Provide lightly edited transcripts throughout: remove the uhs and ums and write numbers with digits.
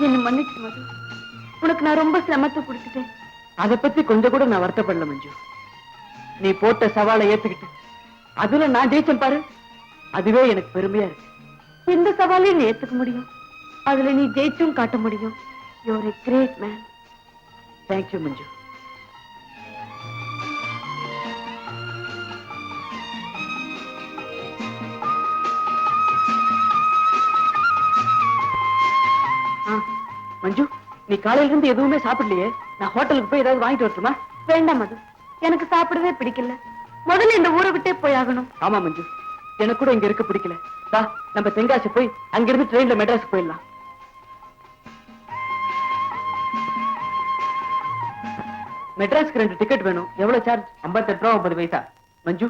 என்ன மன்னிச்சு மது. உனக்கு நான் ரொம்ப சிரமத்தை கொடுத்துட்டேன். அதை பத்தி கொஞ்சம் கூட நான் வருத்தப்படல மஞ்சு. நீ போட்ட சவாலை ஏத்துக்கிட்டு அதுல நான் ஜெயிச்சேன் பாரு, அதுவே எனக்கு பெருமையா இருக்கு. எந்த சவாலையும் நீ ஏத்துக்க முடியும், அதுல நீ ஜெயிச்சும் காட்ட முடியும். You are a great man. Thank you Manju. Manju, நீ காலையில இருந்து எதுவுமே சாப்பிடலையே. நான் ஹோட்டலுக்கு போய் ஏதாவது வாங்கிட்டு வரட்டுமா? வேண்டாம் மது, எனக்கு சாப்பிடவே பிடிக்கல. முதல்ல இந்த ஊரை விட்டே போயாகணும். ஆமா மஞ்சு, எனக்கு கூட இங்க இருக்க பிடிக்கல. நம்ம தென்காசி போய் அங்கிருந்து ட்ரெயின்ல மெட்ராஸ் போயிடலாம். மெட்ராஸ்க்கு 2 டிக்கெட் வேணும். எவ்வளவு சார்ஜ்? 58 ரூபா 50 பைசா. மஞ்சு,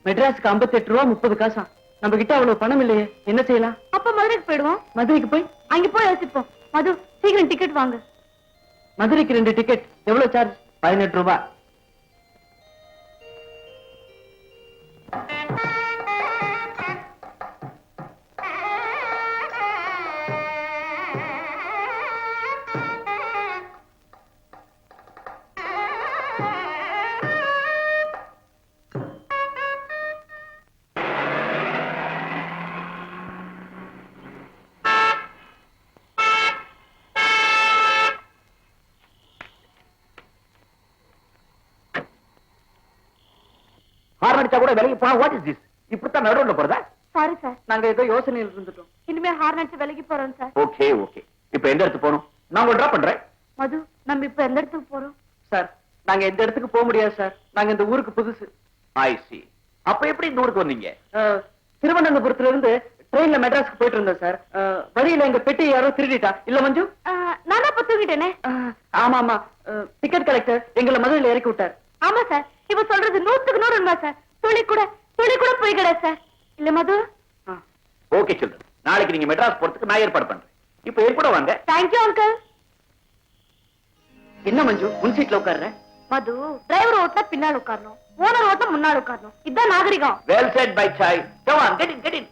மெட்ராஸ்க்கு 58 ரூபா 30 காசா? நம்ம கிட்ட அவ்வளவு பணம் இல்லையே, என்ன செய்யலாம்? அப்ப மதுரைக்கு போயிடுவோம். மதுரைக்கு போய் அங்க போய் யோசிப்போம். மது, சீக்கிரம் டிக்கெட் வாங்க. மதுரைக்கு 2 டிக்கெட். எவ்வளவு சார்ஜ்? 18 ரூபாய். கூட விலகி போனா வாட் இஸ் திஸ்? இப்படித்தான் நடுவுல போறதா? சாரி சார், நாங்க ஏதோ யோசனையில் இருந்துட்டோம். இனிமே ஹார்ன் அடிச்சு விலகி போறோம் சார். Okay okay. இப்போ எந்த இடத்துக்கு போறோம்? நான் உங்களை டிராப் பண்றேன். மது, நம்ம இப்ப எந்த இடத்துக்கு போறோம்? சார், நாங்க எந்த இடத்துக்கு போக முடியாது சார். நாங்க இந்த ஊருக்கு புதுசு. ஐ சி. அப்ப எப்படி இந்த ஊருக்கு வந்தீங்க? திருவனந்தபுரத்துல இருந்து ட்ரெயின்ல மெட்ராஸ்க்கு போயிட்டு இருந்தோம் சார். வழியில எங்க பெட்டி யாரோ திருடிட்டா. இல்ல மஞ்சு? நானா இப்ப தூங்கிட்டேனே. ஆமா ஆமா, டிக்கெட் கலெக்டர் எங்களை மதுரையில இறக்கி விட்டார். ஆமா சார், இவ சொல்றது 100க்கு 100 உண்மை சார். துளி கூட போய் கிடையாது சார். இல்ல மது? ஓகே சொல்றேன். நாளைக்கு நீங்க மெட்ராஸ் போறதுக்கு நான் ஏற்பாடு பண்றேன். இப்போ என் கூட வாங்க. Thank you uncle. என்ன மஞ்சு, முன் சீட்ல உட்கார்ற? மது, டிரைவர் ஓட்டா பின்னால் உட்காரணும், ஓனர் ஓட்டா முன்னால் உட்காரணும். இதுதான் நாகரிகம். Well said by Sai. Come on, get in.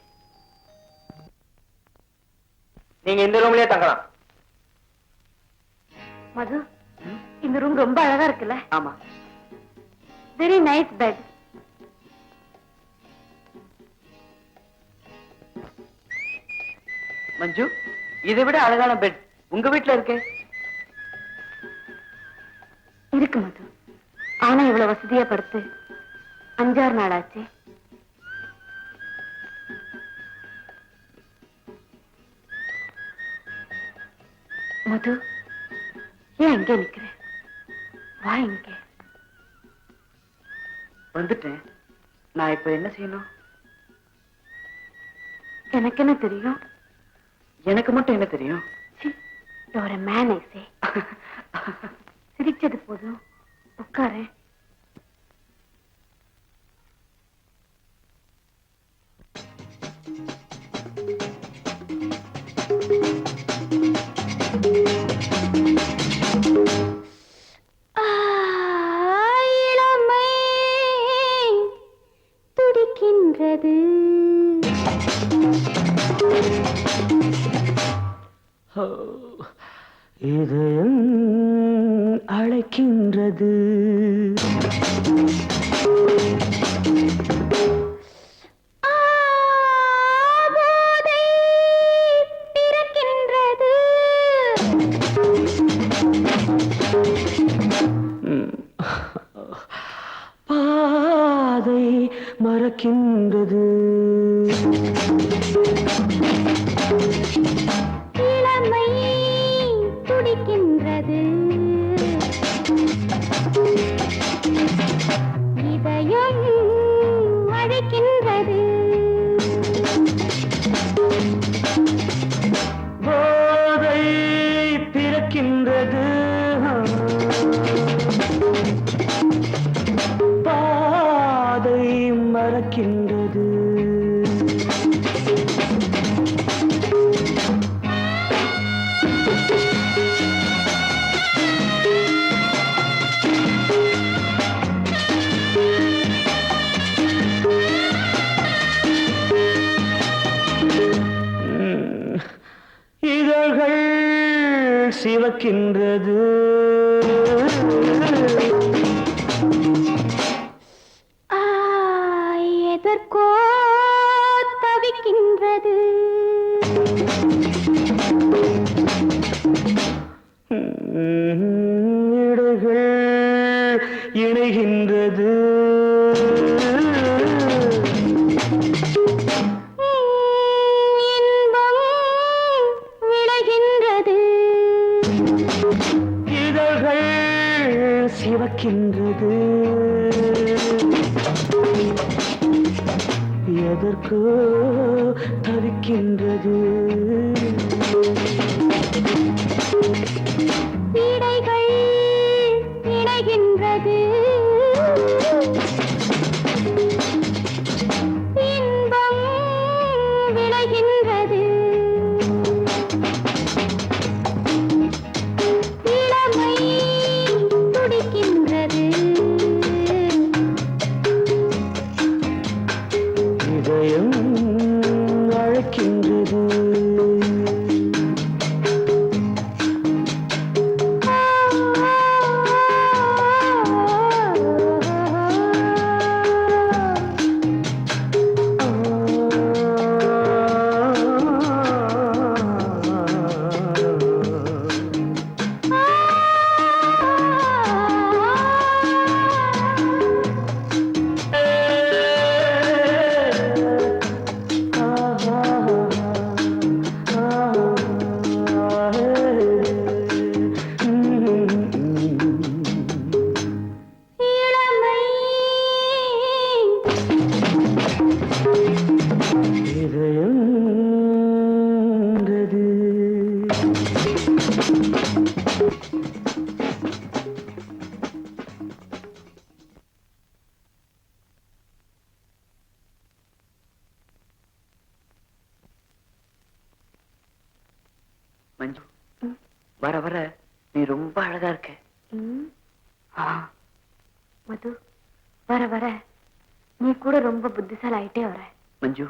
நீங்க இந்த ரூம்லயே தங்கலாம். மது, இந்த ரூம் ரொம்ப அழகா இருக்குல்ல? ஆமா. Very nice bed. மஞ்சு, இதை விட அழகான பெட் உங்க வீட்டுல இருக்கே. இருக்கு மது, ஆனா இவ்வளவு வசதியா படுத்து 5-6 நாள் ஆச்சு. மது, ஏன் இங்கே நிக்கிற? வா இங்க. வந்துட்டேன். நான் இப்ப என்ன செய்யணும்? எனக்கு என்ன தெரியும்? எனக்கு மட்டும் என்ன தெரியும்? ஒரு மேன் ஐசே. சிரிச்சது போதும், உட்காரு. இளமை துடிக்கின்றது. இதயம் அழைக்கின்றது. பாதை மறக்கின்றது. இளமை துடிக்கின்றது. இதயம் அழைக்கின்றது. போதை பிறக்கின்றது. பாதை மறக்கின்றது. இதழ்கள் சிவக்கின்றது. எதற்கோ தவிக்கின்றது. இடைகள் இணைகின்றது. இன்பம் விளைகின்றது. இதழ்கள் சிவக்கின்றது. எதற்கோ தவிக்கின்றது. இடைகள் இணைகின்றது. இன்பம் விளைகின்றது. இளமை துடிக்கின்றது. இதயம் அழைக்கின்றது. இளமை இதயம் என்றது. மஞ்சு, வர வர நீ ரொம்ப அழகா இருக்க. மது, வர வர நீ கூட ரொம்ப புத்திசாலி ஆயிட்டே வர. மஞ்சு,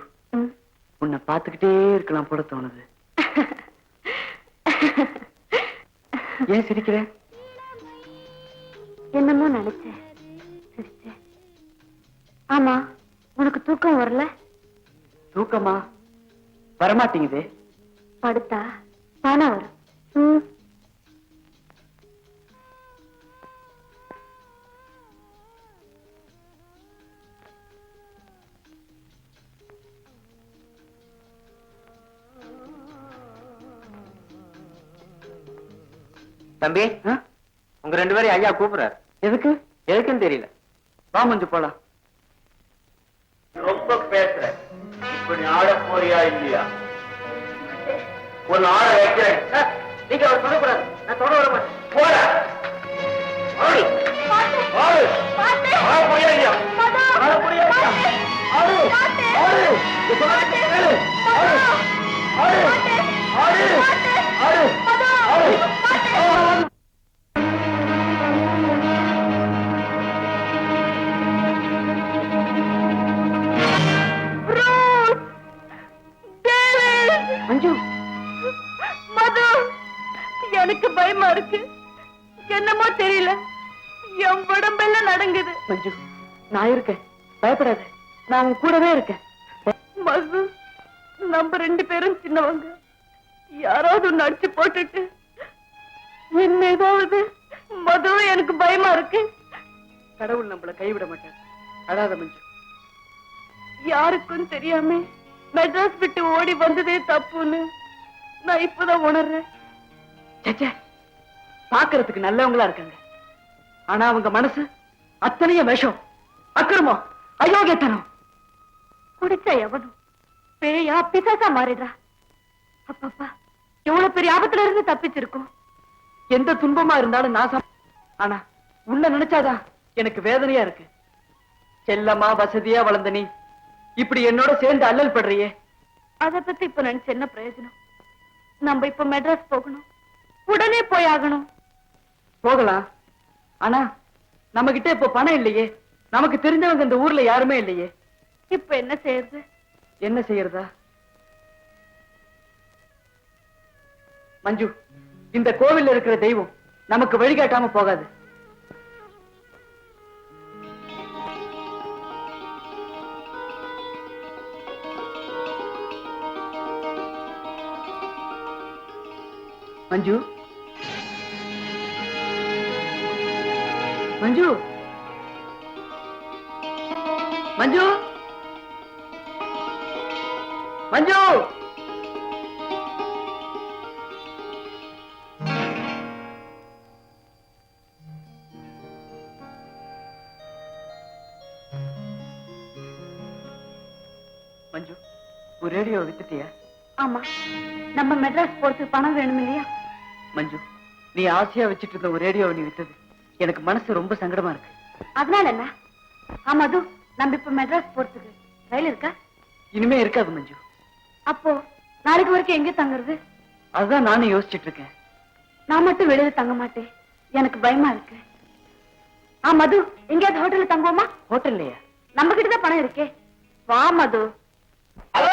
உன்னை பார்த்துக்கிட்டே இருக்கலாம் போல தோணுது. ஏன் சிரிக்கிற? என்னமோ நினைச்சேன், சிரிச்சேன். ஆமா, உனக்கு தூக்கம் வரல? தூக்கமா வரமாட்டேங்குது. படுத்தா தானே வரும். தம்பி, உங்க 2 பேரும் ஐயா கூப்பிடுறாரு. எதுக்கு? எதுக்குன்னு தெரியல. வா மஞ்சு போலாம். ரொம்ப பேசுற. இப்ப நீ ஆட போறியா இல்லையா? ஒரு ஆட வைக்கிறேன். நீங்க அவர் சொல்லக்கூடாது. நான் தொட வர மாட்டேன். போற. ஆடு. ஆடு. ஆட போறியா இல்லையா? ஆட போறியா இல்லையா? ஆடு. ஆடு. நீ சொன்னதை கேளு. ஆடு. ஆடு. ஆடு. ஆடு. ஆடு. மஞ்சு, மது, எனக்கு பயமா இருக்கு. என்னமோ தெரியல, என் உடம்பெல்லாம் நடங்குது. மஞ்சு, நான் இருக்கேன். பயப்படாத. நான் உன் கூடவே இருக்கேன். மது, நம்ம 2 பேரும் சின்னவங்க. யாராவது ஒண்ணு அடிச்சு போட்டுட்டு என்ன ஏதாவது. மது, எனக்கு பயமா இருக்கு. கடவுள் நம்மளை கைவிட மாட்டார். அழாத மஞ்சு. யாருக்கும் தெரியாம மெட்ராஸ் விட்டு ஓடி வந்ததே தப்புன்னு நான் இப்பதான் உணர்றேன். சேச்சே, பாக்குறதுக்கு நல்லவங்களா இருக்காங்க. ஆனா அவங்க மனசு அத்தனையும் விஷம், அக்கிரமம், அயோக்கியத்தனம். குடிச்ச எவனும் பேயா பிசாசா மாறிடுறா. அப்பப்பா, எவ்வளவு பெரிய ஆபத்துல இருந்து தப்பிச்சிருக்கோம். எந்த துன்பமா இருந்தாலும் ஆனா உள்ள நினைச்சாதான் எனக்கு வேதனையா இருக்கு. செல்லமா வசதியா வளர்ந்த நீ இப்படி என்னோட சேர்ந்து அல்லல் படுறியே. அத பத்தி இப்ப நினைச்சு என்ன பிரயோஜனம்? நம்ம இப்ப மெட்ராஸ் போகணும், உடனே போய் ஆகணும். போகலாம். ஆனா நம்ம கிட்ட இப்ப பணம் இல்லையே. நமக்கு தெரிஞ்சவங்க இந்த ஊர்ல யாருமே இல்லையே. இப்ப என்ன செய்யறது? என்ன செய்யறதா? மஞ்சு, இந்த கோவில்ல இருக்கிற தெய்வம் நமக்கு வழிகாட்டாம போகாது. மஞ்சு, மஞ்சு, மஞ்சு, மஞ்சு. மஞ்சு, ஒரு ரேடியோ வித்துட்டியா? ஆமா, நம்ம மெட்ராஸ் போறதுக்கு பணம் வேணும் இல்லையா? மஞ்சு, நீ ஆசையா வச்சுட்டு இருந்த ஒரு ரேடியோவை நீ வித்தது எனக்கு மனசு ரொம்ப சங்கடமா இருக்கு. அதனால என்ன? ஆமாது, நம்ம இப்ப மெட்ராஸ் போறதுக்கு ரயில் இருக்கா? இனிமே இருக்காது மஞ்சு. அப்போ நாளைக்கு வரைக்கும் எங்க தங்குறது? அதுதான் நானும் யோசிச்சுட்டு இருக்கேன். நான் மட்டும் வெளியில தங்க மாட்டேன், எனக்கு பயமா இருக்கு. மது, எங்கேயாவது ஹோட்டல்ல தங்குவோமா? ஹோட்டல்லையா? நம்ம கிட்டதான் பணம் இருக்கே. வா மது. ஹலோ